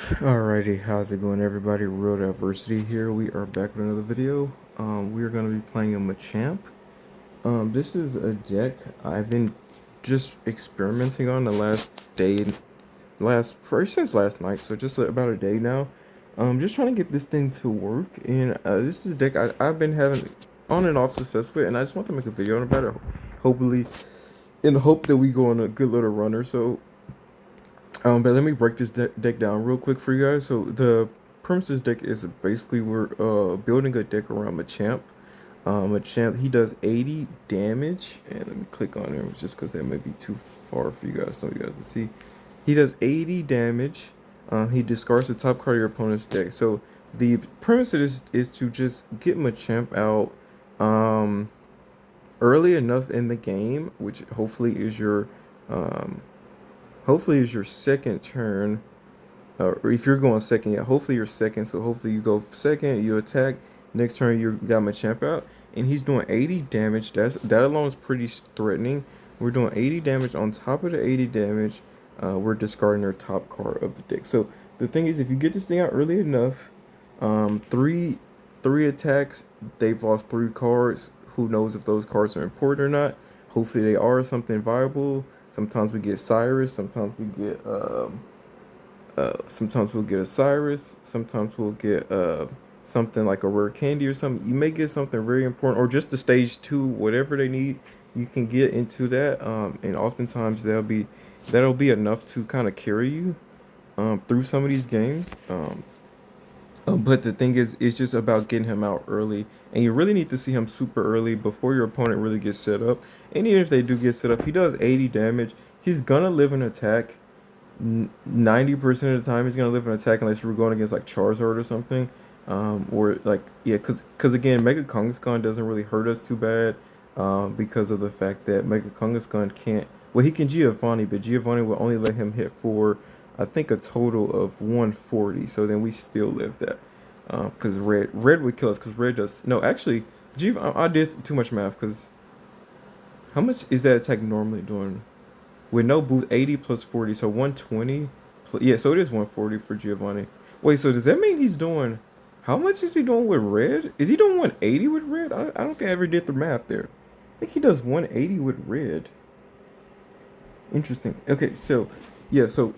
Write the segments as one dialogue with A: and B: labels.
A: Alrighty, how's it going everybody? Real Diversity here. We are back with another video. We are going to be playing a Machamp. This is a deck I've been just experimenting on the last day, first since last night, so just about a day now. Just trying to get this thing to work, and this is a deck I've been having on and off success with, and I just want to make a video about it, hopefully, in the hope that we go on a good little runner. So but let me break this deck down real quick for you guys. So the premise of this deck is basically we're building a deck around Machamp. Machamp, he does 80 damage, and let me click on him just because that may be too far for some of you guys to see. He does 80 damage. He discards the top card of your opponent's deck. So the premise of this is to just get Machamp out early enough in the game, which um, hopefully is your second turn, or if you're going second, yeah, hopefully you're second. So hopefully you go second, you attack. Next turn you got Machamp out, and he's doing 80 damage. That alone is pretty threatening. We're doing 80 damage. On top of the 80 damage, we're discarding our top card of the deck. So the thing is, if you get this thing out early enough, um, three three attacks, they've lost 3 cards. Who knows if those cards are important or not? Hopefully they are something viable. Sometimes we get Cyrus. Sometimes we'll get a Cyrus. Sometimes we'll get something like a rare candy or something. You may get something very important, or just the stage 2, whatever they need. You can get into that, and oftentimes that'll be enough to kind of carry you through some of these games. But the thing is, it's just about getting him out early, and you really need to see him super early before your opponent really gets set up. And even if they do get set up, he does 80 damage. He's gonna live an attack. 90% of the time, he's gonna live an attack unless you're going against like Charizard or something. Or like yeah, cause again, Mega Kangaskhan doesn't really hurt us too bad, because of the fact that Mega Kangaskhan can't. Well, he can Giovanni, but Giovanni will only let him hit for I think a total of 140. So then we still live that. Because red would kill us. Because red does no. Actually, I did too much math. Because how much is that attack normally doing? With no boost, 80 plus 40, so 120. Yeah, so it is 140 for Giovanni. Wait, so does that mean he's doing? How much is he doing with red? Is he doing 180 with red? I don't think I ever did the math there. I think he does 180 with red. Interesting. Okay, so yeah, so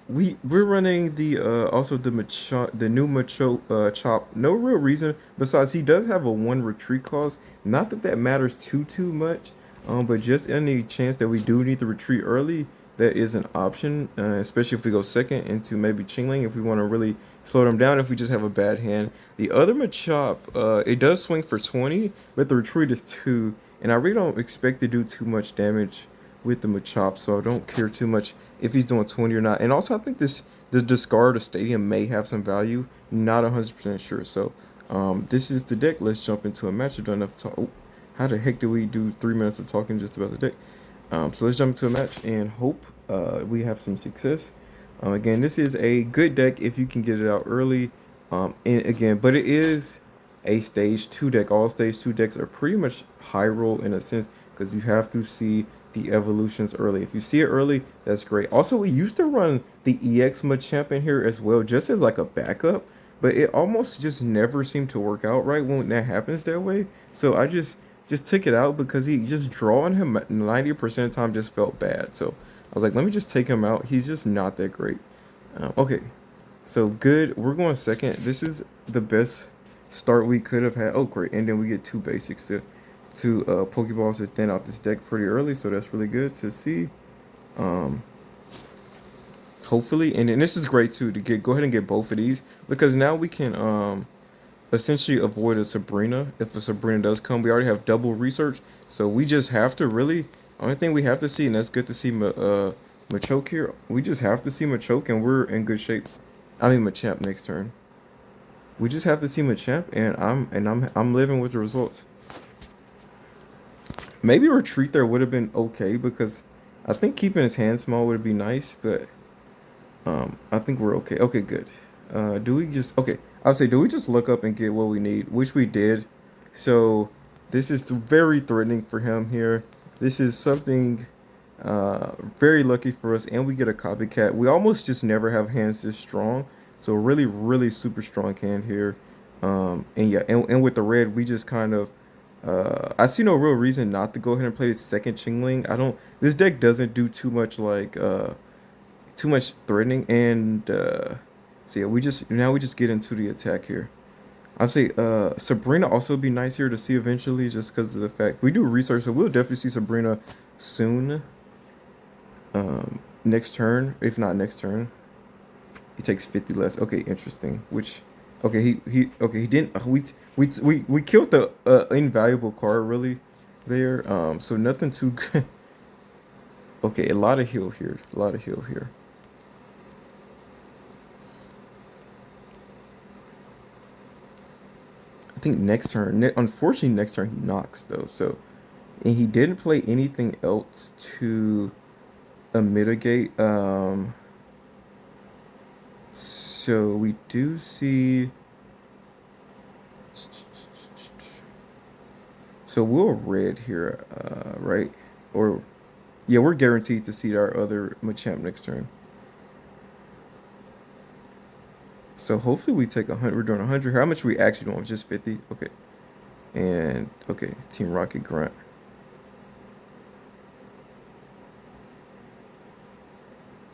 A: we're running the also the new Macho chop. No real reason besides he does have a 1 retreat clause. Not that that matters too much. But just any chance that we do need to retreat early, that is an option. Especially if we go second into maybe Chingling, if we want to really slow them down. If we just have a bad hand, the other Machop, it does swing for 20, but the retreat is 2, and I really don't expect to do too much damage with the Machop, so I don't care too much if he's doing 20 or not. And also, I think the discard of Stadium may have some value. Not 100% sure. So, this is the deck. Let's jump into a match. I've done enough talk. Oh, how the heck did we do 3 minutes of talking just about the deck? So let's jump into a match and hope we have some success. Again, this is a good deck if you can get it out early. And again, but it is a stage 2 deck. All stage 2 decks are pretty much high roll in a sense because you have to see the evolutions early. If you see it early, that's great. Also, we used to run the EX Machamp in here as well, just as like a backup, but it almost just never seemed to work out right when that happens that way. So I just took it out because he just drawing him 90% of the time just felt bad. So I was like, let me just take him out. He's just not that great. Okay, so good. We're going second. This is the best start we could have had. Oh, great. And then we get 2 basics to Pokeballs to thin out this deck pretty early. So that's really good to see. Um, Hopefully. And then this is great too to go ahead and get both of these because now we can essentially avoid a Sabrina. If a Sabrina does come, we already have double research. So we just have to really, only thing we have to see, and that's good to see Machoke here. We just have to see Machoke and we're in good shape. I mean Machamp next turn. We just have to see Machamp and I'm living with the results. Maybe retreat there would have been okay because I think keeping his hand small would be nice, but I think we're okay. Okay, good. Do we just okay? I'll say, do we just look up and get what we need, which we did. So this is very threatening for him here. This is something Very lucky for us, and we get a copycat. We almost just never have hands this strong, so really, really super strong hand here. And yeah, and with the red, we just kind of, I see no real reason not to go ahead and play the second Chingling. I don't. This deck doesn't do too much like too much threatening, and so yeah, we just get into the attack here. I'd say Sabrina also would be nice here to see eventually, just because of the fact we do research, so we'll definitely see Sabrina soon. Next turn, if not next turn, he takes 50 less. Okay, interesting. Which, okay, he didn't. We killed the invaluable card really there. So nothing too good. Okay, a lot of heal here. A lot of heal here. I think next turn. Unfortunately, next turn he knocks though. So, and he didn't play anything else to mitigate. So we do see. So we're red here, right? Or yeah, we're guaranteed to see our other Machamp next turn. So hopefully we take 100. We're doing 100. How much we actually doing? Just 50. Okay. And okay, Team Rocket Grunt.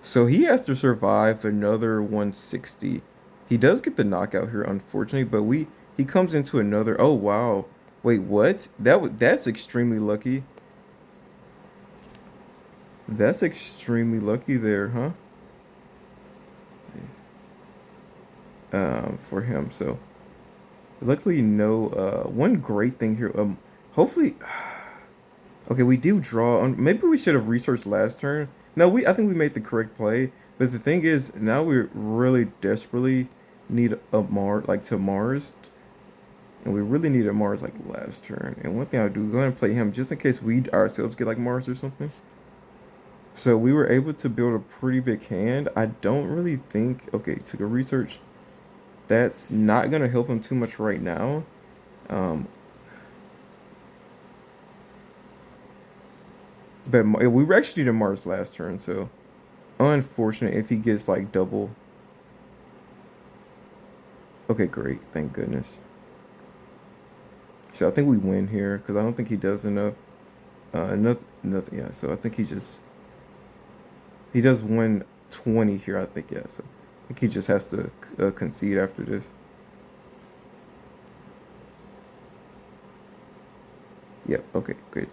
A: So he has to survive another 160. He does get the knockout here, unfortunately, but he comes into another. Oh wow. Wait, what? That's extremely lucky. That's extremely lucky there, huh? For him. So luckily, no. One great thing here. Hopefully, okay, we do draw. On, maybe we should have researched last turn. No, I think we made the correct play. But the thing is, now we really desperately need a Mars, like to Mars, and we really need a Mars like last turn. And one thing I'll do, go ahead and play him just in case we ourselves get like Mars or something. So we were able to build a pretty big hand. I don't really think. Okay, took a research. That's not gonna help him too much right now. Um, but we were actually did Mars last turn, so unfortunate if he gets like double. Okay, great, thank goodness. So I think we win here because I don't think he does enough. Nothing, nothing. Yeah. So I think he does win 20 here. I think yeah. So I think he just has to concede after this. Yep. Okay. Good.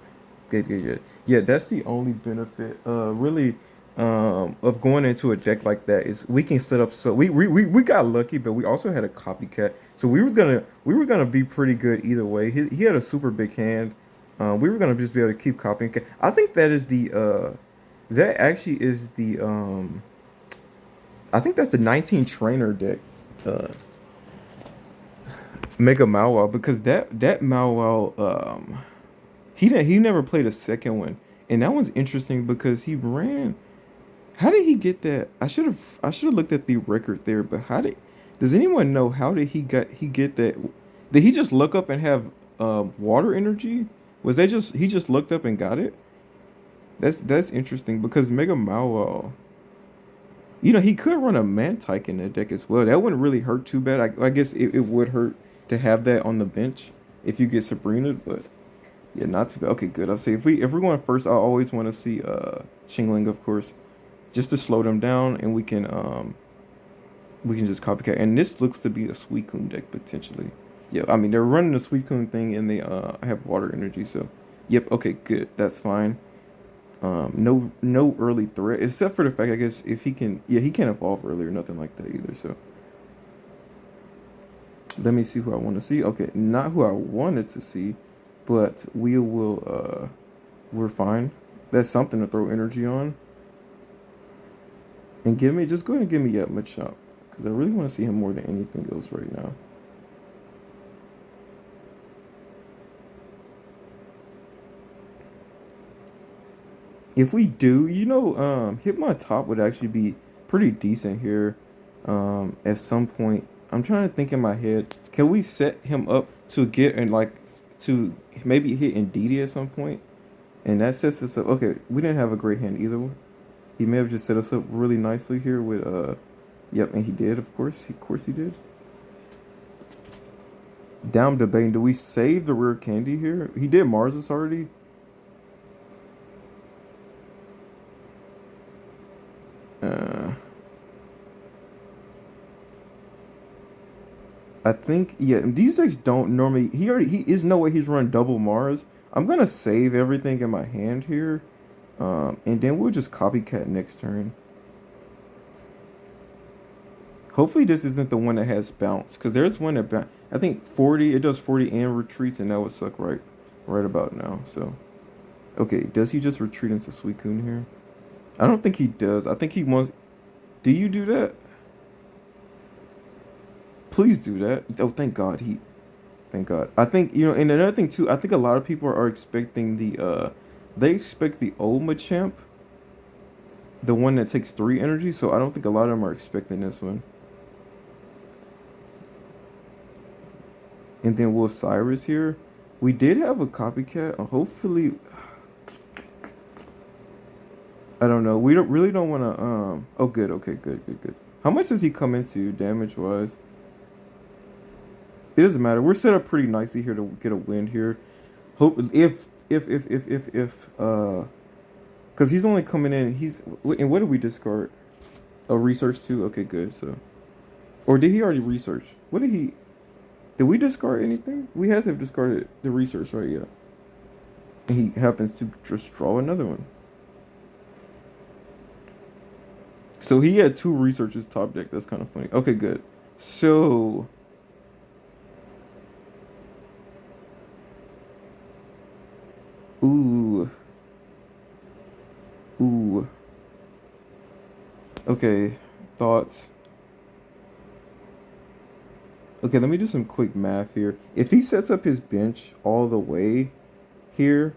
A: Good. Good. Good. Yeah. That's the only benefit. Really. Of going into a deck like that is we can set up so we got lucky, but we also had a copycat. So we were gonna be pretty good either way. He had a super big hand. We were gonna just be able to keep copying. I think that is the that actually is the I think that's the 19 trainer deck. Uh, Mega Mawile because that Mawile he never played a second one, and that was interesting because he ran. How did he get that? I should have looked at the record there, but how did does anyone know how did he get that? Did he just look up and have water energy? Was that just he just looked up and got it? That's interesting because Mega Mawile, you know, he could run a Mantike in that deck as well. That wouldn't really hurt too bad. I guess it would hurt to have that on the bench if you get Sabrina, but yeah, not too bad. Okay, good. I'll say if we're going first, I always want to see Chingling, of course, just to slow them down, and we can just copycat. And this looks to be a Suicune deck potentially. Yeah, I mean they're running the Suicune thing, and they have water energy. So, yep. Okay, good. That's fine. No early threat except for the fact I guess if he can, yeah, he can't evolve early or nothing like that either. So let me see who I want to see. Okay, not who I wanted to see, but we will. We're fine. That's something to throw energy on. And give me, just go ahead and give me Machamp. Because I really want to see him more than anything else right now. If we do, you know, hit my top would actually be pretty decent here. At some point, I'm trying to think in my head. Can we set him up to get and like to maybe hit Indeedee at some point? And that sets us up. Okay, we didn't have a great hand either. He may have just set us up really nicely here with Yep, and he did. Of course he did. Down debating. Do we save the rare candy here? He did Marsus already. Uh, I think yeah. These decks don't normally. He is no way he's run double Mars. I'm gonna save everything in my hand here, and then we'll just copycat next turn. Hopefully this isn't the one that has bounce, because there's one that I think 40. It does 40 and retreats, and that would suck right about now. So okay, does he just retreat into Suicune here? I don't think he does. I think he wants. Do you do that? Please do that. Oh, thank God. Thank God. I think and another thing too. I think a lot of people are expecting they expect the old Machamp, the one that takes 3 energy. So I don't think a lot of them are expecting this one. And then Wolf Cyrus here. We did have a copycat. Hopefully, I don't know. We don't want to. Oh, good. Okay, good. How much does he come into damage wise? It doesn't matter. We're set up pretty nicely here to get a win here. Hope if because he's only coming in. And what did we discard? Oh, research too. Okay, good. So, or did he already research? What did he? Did we discard anything? We had to have discarded the research, right? Yeah. And he happens to just draw another one. So he had 2 researchers top deck. That's kind of funny. Okay, good. So, ooh, ooh. Okay, thoughts. Okay, let me do some quick math here. If he sets up his bench all the way here,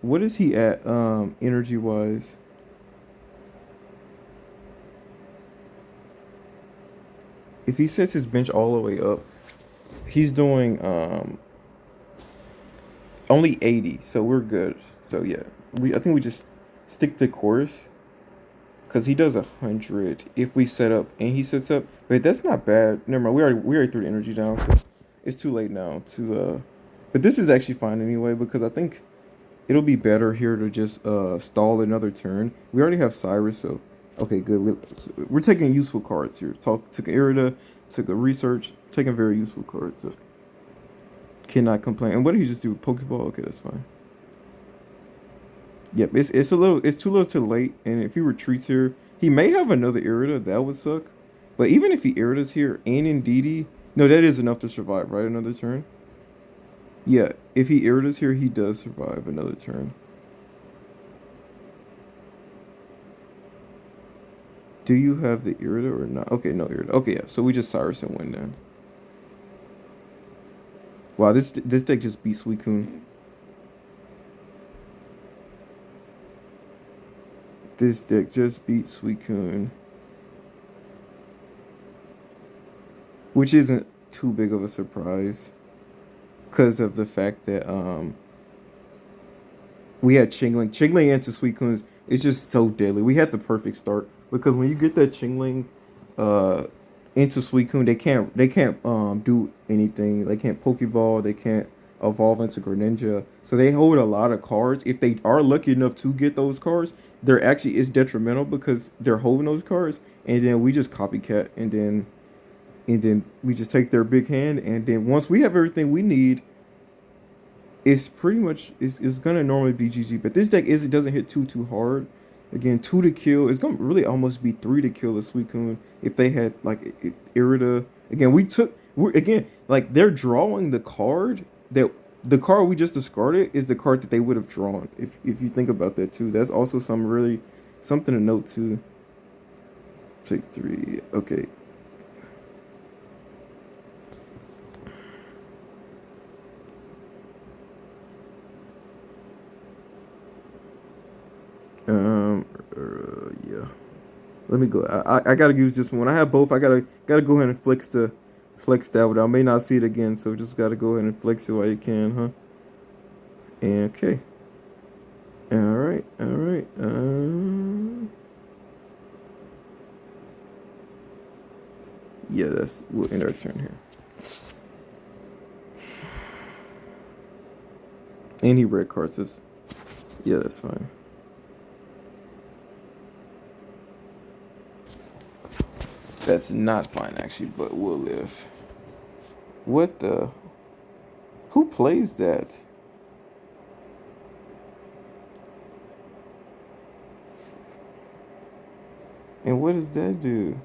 A: what is he at energy wise? If he sets his bench all the way up, he's doing only 80, so we're good. So yeah, I think we just stick to course because he does 100 if we set up and he sets up. But that's not bad. Never mind. We already threw the energy down, so it's too late now to But this is actually fine anyway because I think it'll be better here to just stall another turn. We already have Cyrus, so okay, good. We're taking useful cards here. Took Irida, took a research, taking very useful cards. So cannot complain. And what did he just do? Pokeball? Okay, that's fine. Yep, it's too little too late. And if he retreats here, he may have another Irida. That would suck. But even if he Irida's here and Indeedee, no, that is enough to survive, right? Another turn. Yeah, if he Irida's here, he does survive another turn. Do you have the Irida or not? Okay, no Irida. Okay, yeah. So we just Cyrus and win then. Wow, this deck just beat Suicune. This deck just beat Suicune. Which isn't too big of a surprise. Because of the fact that we had Chingling. Chingling into Suicune is just so deadly. We had the perfect start. Because when you get that Chingling uh into Suicune, they can't do anything. They can't Pokeball, they can't evolve into Greninja. So they hold a lot of cards. If they are lucky enough to get those cards, they're actually it's detrimental because they're holding those cards. And then we just copycat and then we just take their big hand, and then once we have everything we need, it's pretty much it's gonna normally be GG. But this deck it doesn't hit too hard. Again, 2 to kill. It's gonna really almost be 3 to kill the Suicune if they had like Irida. Again, we're again like they're drawing the card that the card we just discarded is the card that they would have drawn. If you think about that too, that's also something to note too. Take 3. Okay. Yeah. Let me go. I gotta use this one. When I have both, I gotta go ahead and flex that one. I may not see it again, so just gotta go ahead and flex it while you can, huh? And okay. All right, all right. Yeah, we'll end our turn here. And he red cards us. Yeah, that's fine. That's not fine actually, but we'll live. What the? Who plays that? And what does that do?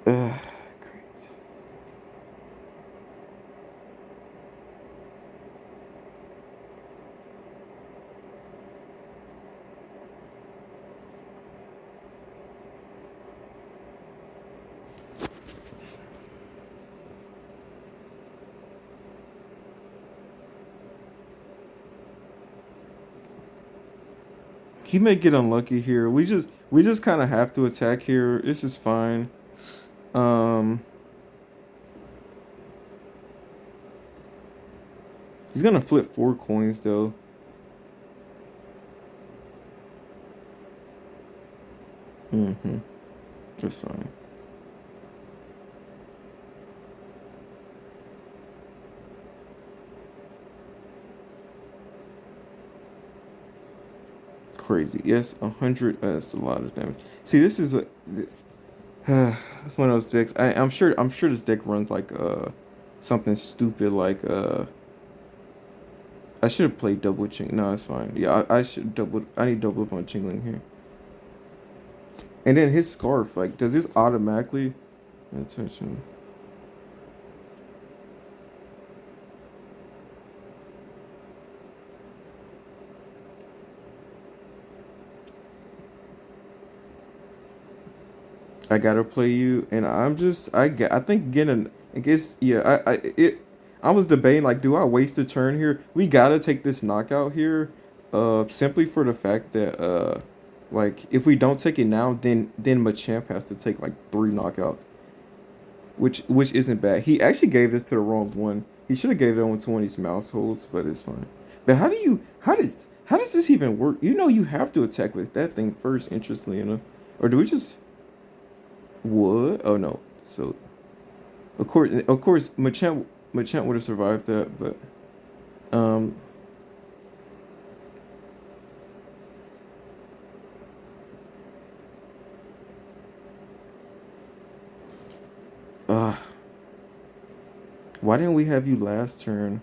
A: Great. He may get unlucky here. We just kind of have to attack here. This is fine. Um, he's gonna flip 4 coins though. Mm-hmm. That's fine. Crazy. Yes, 100. That's a lot of damage. See, this is a. It's one of those decks. I'm sure. I'm sure this deck runs like something stupid like I should have played double ching. No, it's fine. Yeah, I should double. I need double up on Chingling here. And then his scarf. Like, does this automatically? Attention. I gotta play you, and I'm just. I think getting. I guess. Yeah. I was debating like, do I waste a turn here? We gotta take this knockout here, simply for the fact that like if we don't take it now, then Machamp has to take like 3 knockouts, which isn't bad. He actually gave this to the wrong one. He should have gave that one to one of these mouse holds, but it's fine. But how does this even work? You know you have to attack with that thing first, interestingly enough. Or do we just what? Oh no. So of course Machamp would have survived that, but um uh why didn't we have you last turn?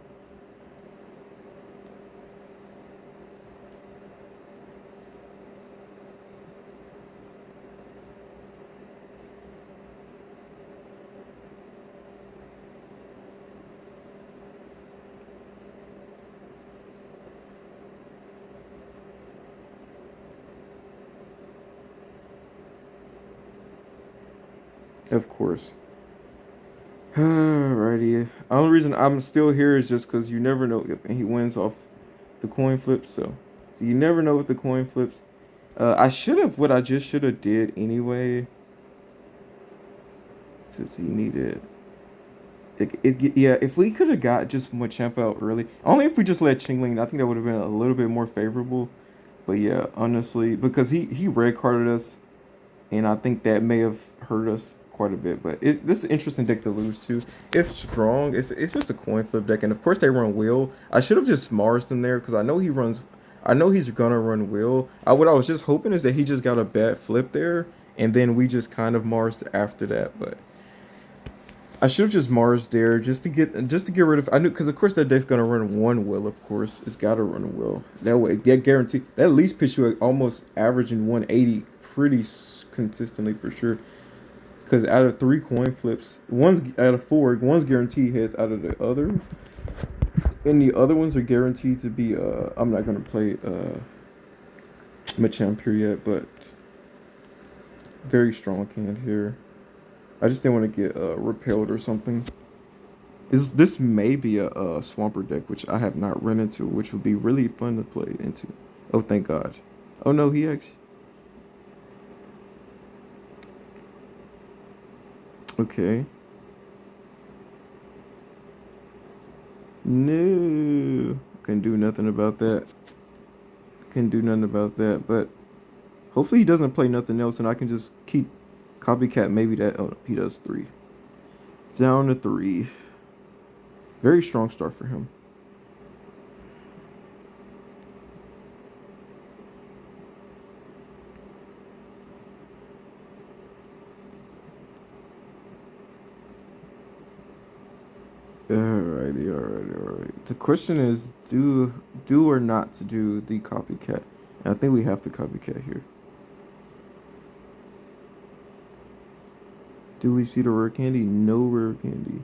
A: Of course. Alrighty. Only reason I'm still here is just because you never know if he wins off the coin flips. So you never know with the coin flips. I should have what I just should have did anyway. Since he needed yeah. If we could have got just Machamp out early, only if we just let Chingling, I think that would have been a little bit more favorable. But yeah, honestly, because he red carded us, and I think that may have hurt us quite a bit. But this is an interesting deck to lose to. It's strong. It's just a coin flip deck, and of course they run Will. I should have just Marsed him there because I know he runs. I know he's gonna run Will. What I was just hoping is that he just got a bad flip there, and then we just kind of Marsed after that. But I should have just Mars there just to get rid of. I knew because of course that deck's gonna run one Will. Of course, it's got to run a Will. That way, that guarantee that at least pitch you at almost averaging 180 pretty consistently for sure. Because out of 3 coin flips, one's out of 4, one's guaranteed hits out of the other, and the other ones are guaranteed to be. I'm not gonna play Machamp here yet, but very strong hand here. I just didn't want to get repelled or something. This may be a Swamper deck, which I have not run into, which would be really fun to play into. Oh, thank God. Oh no, he actually. Okay. No. Couldn't do nothing about that. Couldn't do nothing about that. But hopefully he doesn't play nothing else and I can just keep copycat maybe that. Oh, he does 3. Down to 3. Very strong start for him. Alrighty. The question is do or not to do the copycat. And I think we have to copycat here. Do we see the rare candy? No rare candy.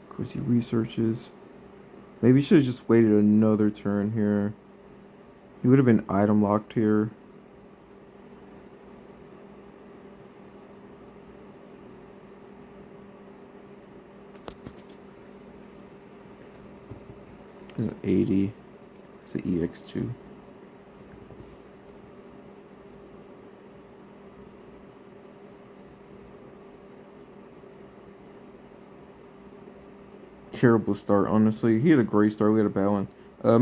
A: Of course, he researches. Maybe he should have just waited another turn here. He would have been item locked here. It's an 80. It's an EX2. Terrible start, honestly. He had a great start. We had a bad one.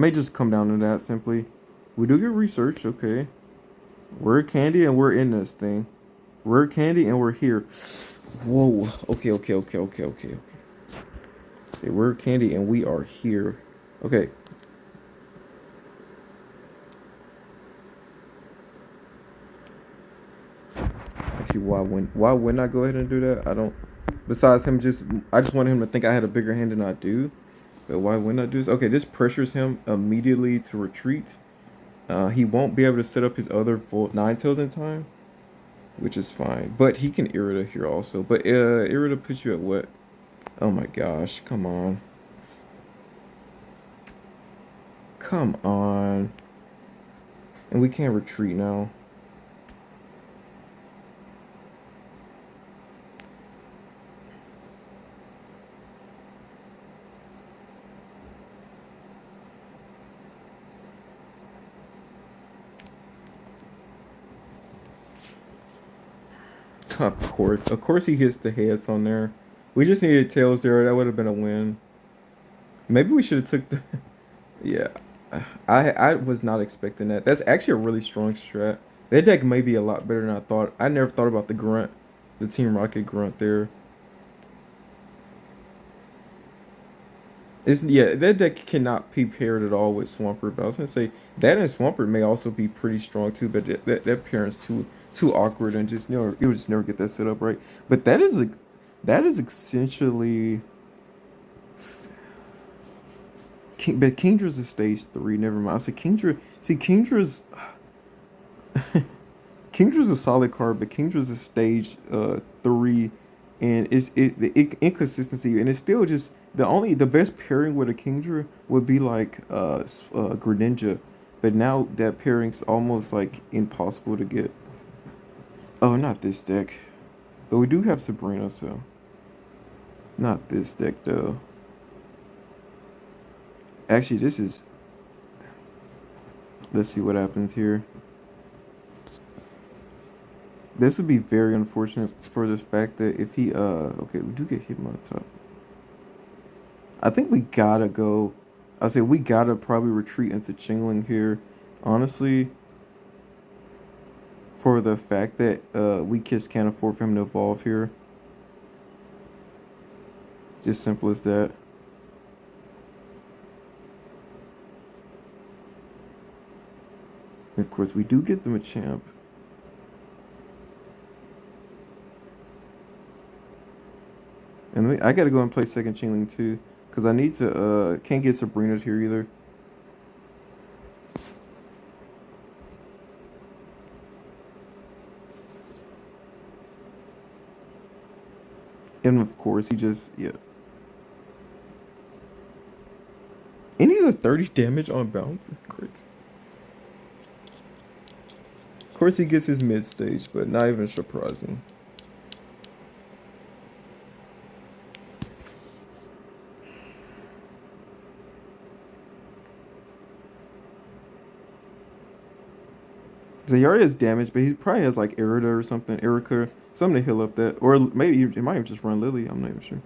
A: May just come down to that simply. We do get research, okay. We're candy and we're in this thing. We're candy and we're here. Whoa. Okay. See, we're candy and we are here. Okay. Actually, why wouldn't I go ahead and do that? I don't. Besides him, I just wanted him to think I had a bigger hand than I do. But why wouldn't I do this? Okay, this pressures him immediately to retreat. He won't be able to set up his other full 9-tails in time, which is fine. But he can Irida here also. But Irida puts you at what? Oh my gosh! Come on. Come on. And we can't retreat now. Of course he hits the heads on there. We just needed tails there. That would have been a win. Maybe we should have took the. Yeah, I was not expecting that. That's actually a really strong strat. That deck may be a lot better than I thought. I never thought about the grunt, the Team Rocket grunt there. Yeah, that deck cannot be paired at all with Swampert. But I was gonna say that and Swampert may also be pretty strong too. But that pairing's too awkward and just you'll just never get that set up right. But that is essentially. But Kingdra's a stage 3. Never mind. I said Kingdra. See, Kingdra's Kingdra's a solid card, but Kingdra's a stage 3, and the inconsistency, and it's still just the best pairing with a Kingdra would be like Greninja, but now that pairing's almost like impossible to get. Oh, not this deck, but we do have Sabrina, so not this deck though. Actually, this is. Let's see what happens here. This would be very unfortunate for the fact that if he okay, we do get hit on top. I think we gotta go. I say we gotta probably retreat into Chingling here, honestly. For the fact that we just can't afford for him to evolve here. Just simple as that. And of course, we do get the Machamp. And I gotta go and play second Chingling too, because I need to, can't get Sabrina's here either. And of course, he just, yeah. And he does 30 damage on bounce. Great. Of course, he gets his mid stage, but not even surprising. So he already has damage, but he probably has like Erida or something, Erica, something to heal up that. Or maybe it might even just run Lily. I'm not even sure.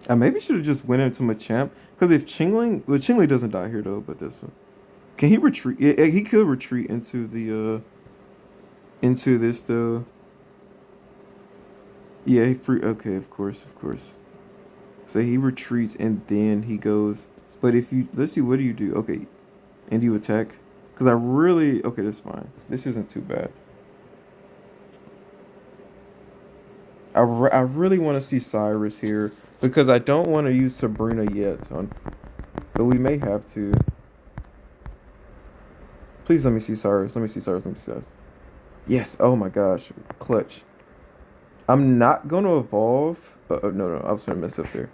A: I maybe should have just went into Machamp because if Chingling, well, Chingling doesn't die here though, but this one can he retreat? Yeah, he could retreat into the into this though. Yeah, he free. Okay, of course, of course. So he retreats and then he goes. But if you let's see, what do you do? Okay, and you attack because I really okay. That's fine. This isn't too bad. I really want to see Cyrus here because I don't want to use Sabrina yet, but we may have to. Please let me see Cyrus. Let me see Cyrus. Let me see Cyrus. Yes. Oh my gosh. Clutch. I'm not gonna evolve. No, no. I was gonna mess up there.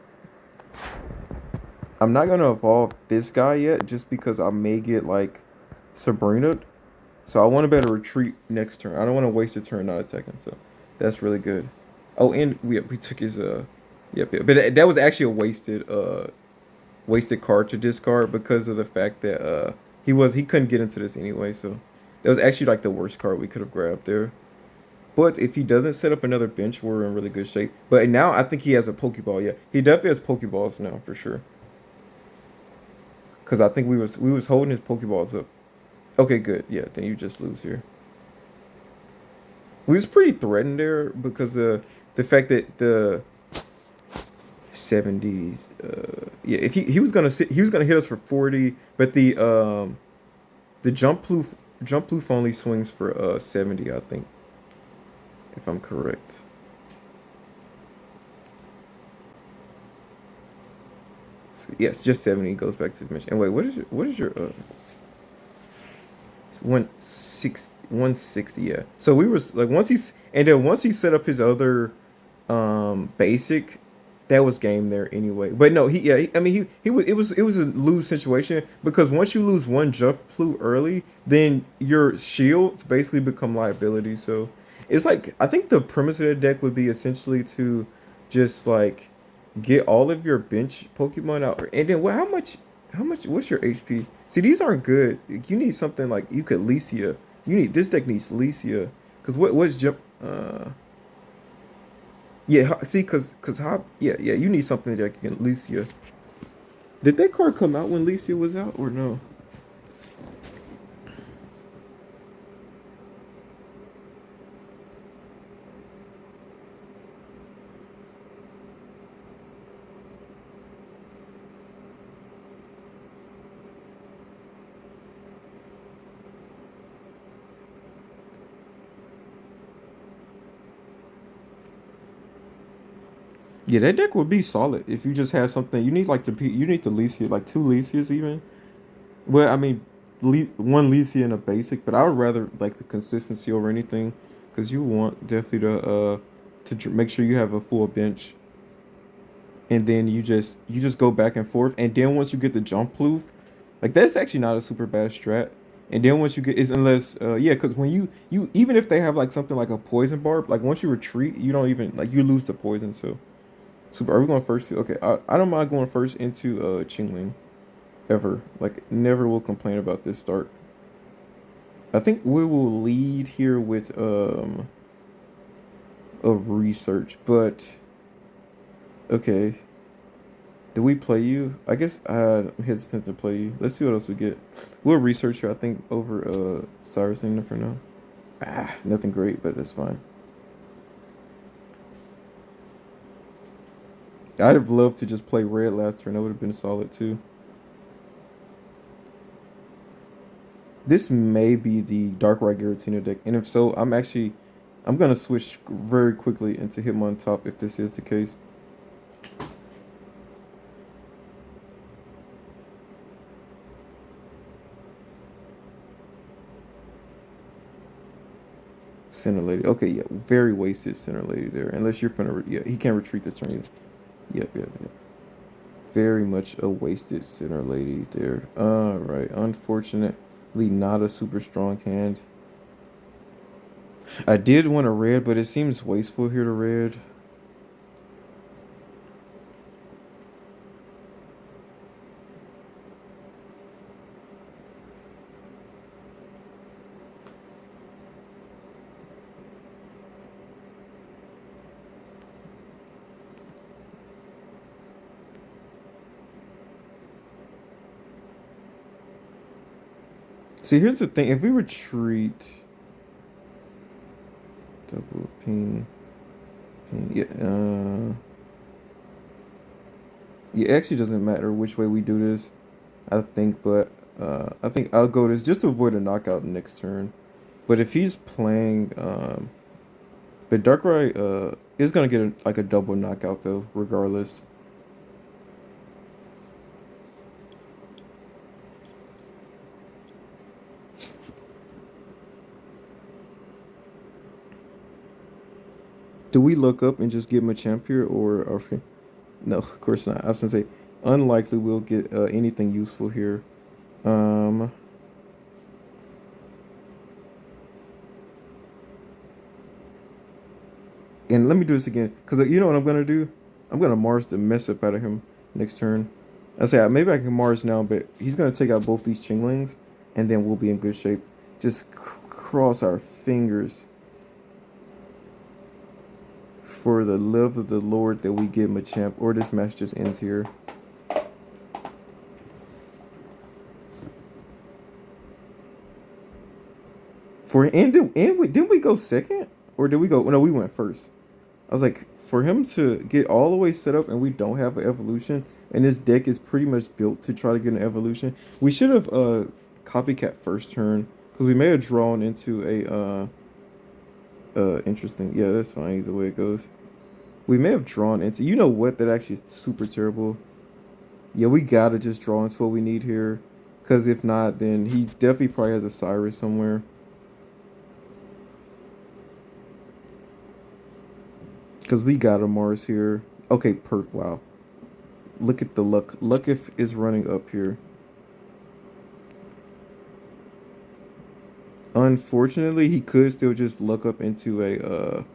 A: I'm not gonna evolve this guy yet, just because I may get like Sabrina. So I want to better retreat next turn. I don't want to waste a turn not attacking. So that's really good. Oh, and we took his yep, yep. But that was actually a wasted card to discard because of the fact that he couldn't get into this anyway. So that was actually like the worst card we could have grabbed there. But if he doesn't set up another bench, we're in really good shape. But now I think he has a Pokeball. Yeah, he definitely has Pokeballs now for sure. Because I think we was holding his Pokeballs up. Okay, good. Yeah, then you just lose here. We was pretty threatened there because the fact that the 70s yeah, if he was gonna sit, he was gonna hit us for 40, but the jump proof only swings for 70, I think, if I'm correct. So, yes, just 70 goes back to the mission. And wait, what is your 160, yeah. So we was like once he set up his other basic, that was game there anyway. But no, I mean he was it was a lose situation because once you lose one jump flu early, then your shields basically become liability. So it's like I think the premise of the deck would be essentially to just like get all of your bench Pokemon out, and then how much what's your HP? See, these aren't good. You need something like you could Licia. This deck needs Licia because what's jump yeah, see, cause how? Yeah. You need something that can Licia. Did that card come out when Licia was out or no? Yeah, that deck would be solid if you just had something. You need the Licia, like two Licias even. Well, I mean, one Licia and a basic, but I would rather like the consistency over anything, because you want definitely to make sure you have a full bench, and then you just go back and forth, and then once you get the jump proof, like that's actually not a super bad strat. And then once you get is unless yeah, because when you even if they have like something like a poison barb, like once you retreat, you don't even like you lose the poison. So super. Are we going first? Okay, I don't mind going first into Chingling ever. Like never will complain about this start. I think we will lead here with a research, but okay. Do we play you? I guess I'm hesitant to play you. Let's see what else we get. We'll research her, I think, over Cyrus for now. Nothing great, but that's fine. I'd have loved to just play red last turn. That would have been solid too. This may be the Dark Ride Giratina deck, and if so, I'm actually I'm gonna switch very quickly into Hitmontop if this is the case. Center Lady. Okay, yeah, very wasted Center Lady there. Unless you're finna, yeah, he can't retreat this turn either. Yep, yep, yep. Very much a wasted Center Lady there. Alright, unfortunately not a super strong hand. I did want a red, but it seems wasteful here to red. See, here's the thing. If we retreat, double ping, yeah, yeah, it actually doesn't matter which way we do this, I think, but I think I'll go this just to avoid a knockout next turn. But if he's playing, but Darkrai is gonna get like a double knockout though, regardless. Do we look up and just give him a champ here, or no? Of course not. I was gonna say unlikely we'll get anything useful here. Um, and let me do this again, cause you know what I'm gonna do? I'm gonna Mars the mess up out of him next turn. I say maybe I can Mars now, but he's gonna take out both these Chinglings, and then we'll be in good shape. Just cross our fingers for the love of the Lord that we get Machamp, or this match just ends here. Didn't we go second, or did we go? No, we went first. I was like, for him to get all the way set up and we don't have an evolution, and this deck is pretty much built to try to get an evolution. We should have copycat first turn, because we may have drawn into a interesting. Yeah, that's fine either way it goes. We may have drawn into, you know what, that actually is super terrible. Yeah, we gotta just draw into what we need here, because if not, then he definitely probably has a Cyrus somewhere. Because we got a Mars here. Okay, wow. Look at the luck. Luck if is running up here. Unfortunately, he could still just look up into a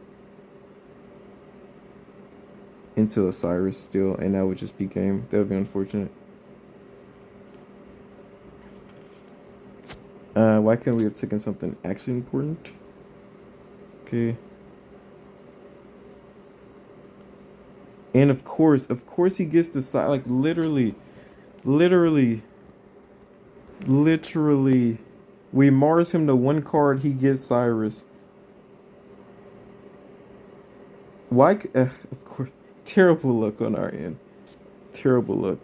A: Cyrus still, and that would just be game. That would be unfortunate. Why couldn't we have taken something actually important? Okay. And of course he gets the side, like literally, literally. We Mars him to one card, he gets Cyrus. Why? Of course, terrible luck on our end. Terrible luck.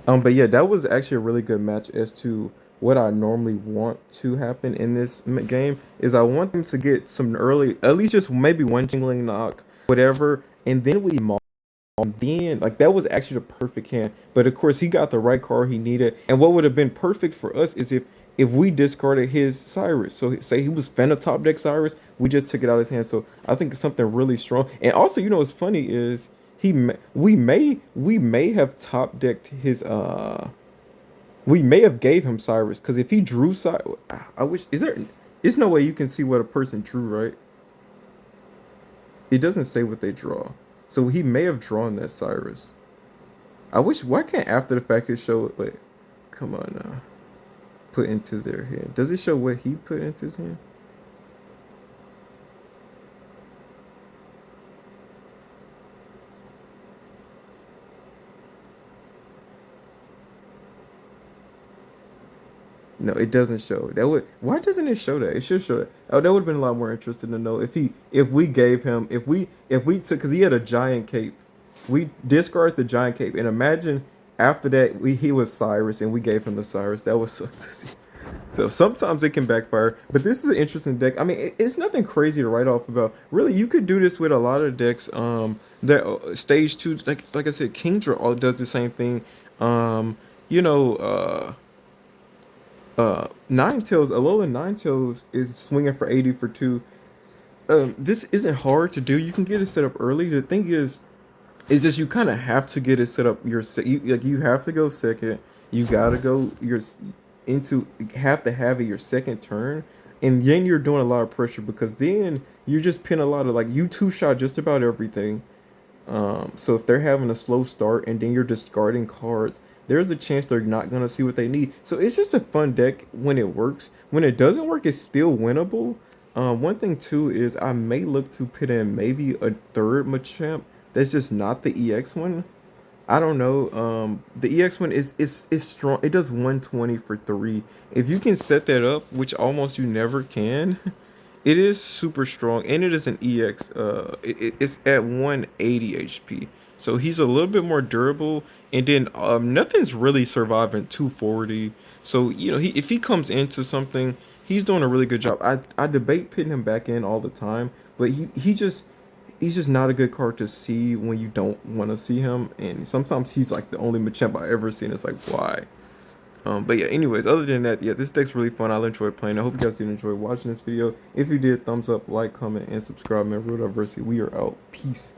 A: But yeah, that was actually a really good match as to what I normally want to happen in this game. Is I want them to get some early, at least just maybe one jingling knock, whatever, and then we and then like that was actually the perfect hand. But of course he got the right card he needed. And what would have been perfect for us is if we discarded his Cyrus. So say he was Fena top deck Cyrus, we just took it out of his hand. So I think it's something really strong. And also, you know what's funny is we may have top decked his we may have gave him Cyrus, because if he drew Cyrus, I wish, there's no way you can see what a person drew, right? It doesn't say what they draw. So he may have drawn that Cyrus. I wish, why can't after the fact it show it? Wait, come on now. Put into their hand. Does it show what he put into his hand? No, it doesn't show. That would, why doesn't it show that? It should show that. Oh, that would have been a lot more interesting to know if we gave him, if we took, because he had a giant cape. We discard the giant cape, and imagine after that he was Cyrus and we gave him the Cyrus. That was so to see. So sometimes it can backfire, but this is an interesting deck. I mean, it's nothing crazy to write off about. Really, you could do this with a lot of decks. That stage two, like I said, Kingdra all does the same thing. Um, you know, Ninetales, Alola Ninetales is swinging for 80 for two. This isn't hard to do. You can get it set up early. The thing is, it's just you kind of have to get it set up. Like you have to go second. You gotta go into have to have it your second turn, and then you're doing a lot of pressure because then you're just pinning a lot of like you two shot just about everything. So if they're having a slow start and then you're discarding cards, there's a chance they're not gonna see what they need. So it's just a fun deck when it works. When it doesn't work, it's still winnable. One thing too is I may look to put in maybe a third Machamp that's just not the EX one. I don't know. The EX one is strong. It does 120 for three. If you can set that up, which almost you never can, it is super strong, and it is an EX. It's at 180 HP, so he's a little bit more durable. And then nothing's really surviving 240. So if he comes into something, he's doing a really good job. I debate putting him back in all the time, but he's just not a good card to see when you don't want to see him. And sometimes he's like the only Machamp I ever seen. It's like why? But yeah, anyways, other than that, yeah, this deck's really fun. I enjoyed playing. I hope you guys did enjoy watching this video. If you did, thumbs up, like, comment, and subscribe, man. Real Diversity, we are out. Peace.